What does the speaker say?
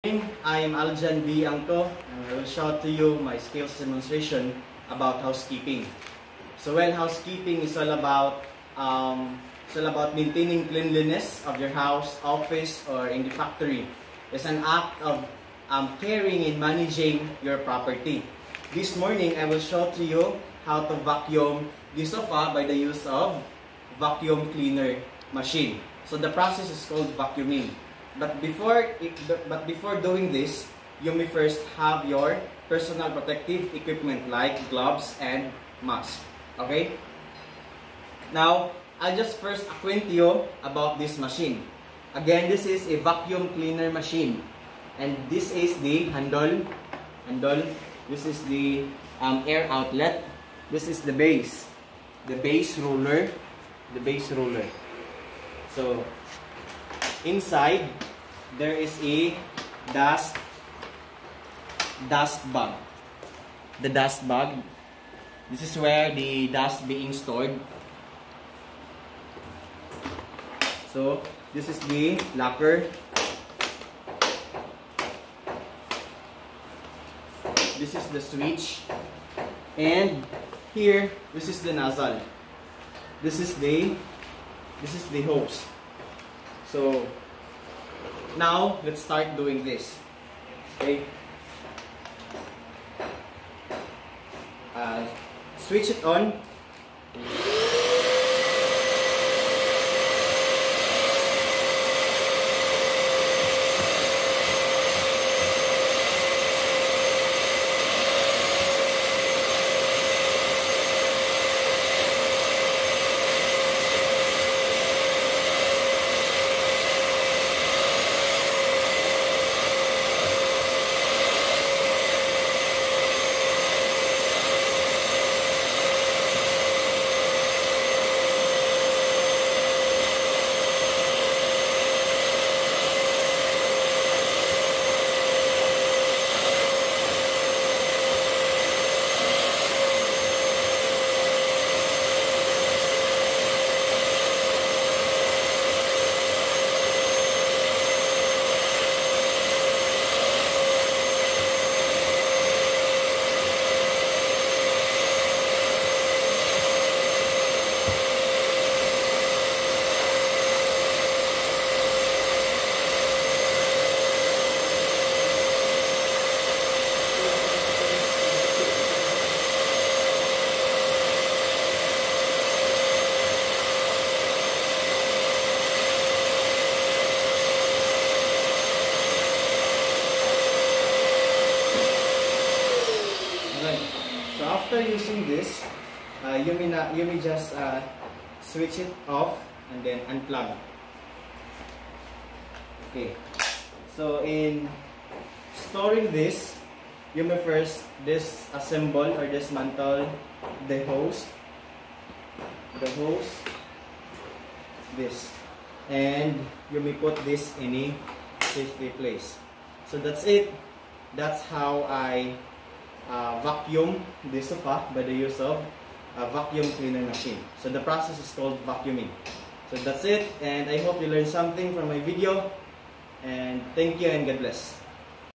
I am Aljan B. Angko, and I will show to you my skills demonstration about housekeeping. So housekeeping is all about maintaining cleanliness of your house, office, or in the factory. It's an act of caring and managing your property. This morning, I will show to you how to vacuum the sofa by the use of vacuum cleaner machine. So the process is called vacuuming. But before doing this, you may first have your personal protective equipment like gloves and mask. Okay? Now, I'll just first acquaint you about this machine. Again, this is a vacuum cleaner machine. And this is the handle. This is the air outlet. This is the base. The base roller. So, inside, there is a dust bag. The dust bag. This is where the dust being stored. So, this is the locker. This is the switch. And here, this is the nozzle. This is the hose. So, now, let's start doing this. Okay. Switch it on. So after using this, you may just switch it off and then unplug. Okay. So in storing this, you may first disassemble or dismantle the hose, this, and you may put this in a safety place. So that's it. That's how I vacuum the sofa by the use of a vacuum cleaner machine. So the process is called vacuuming. So that's it, and I hope you learned something from my video, and thank you and God bless.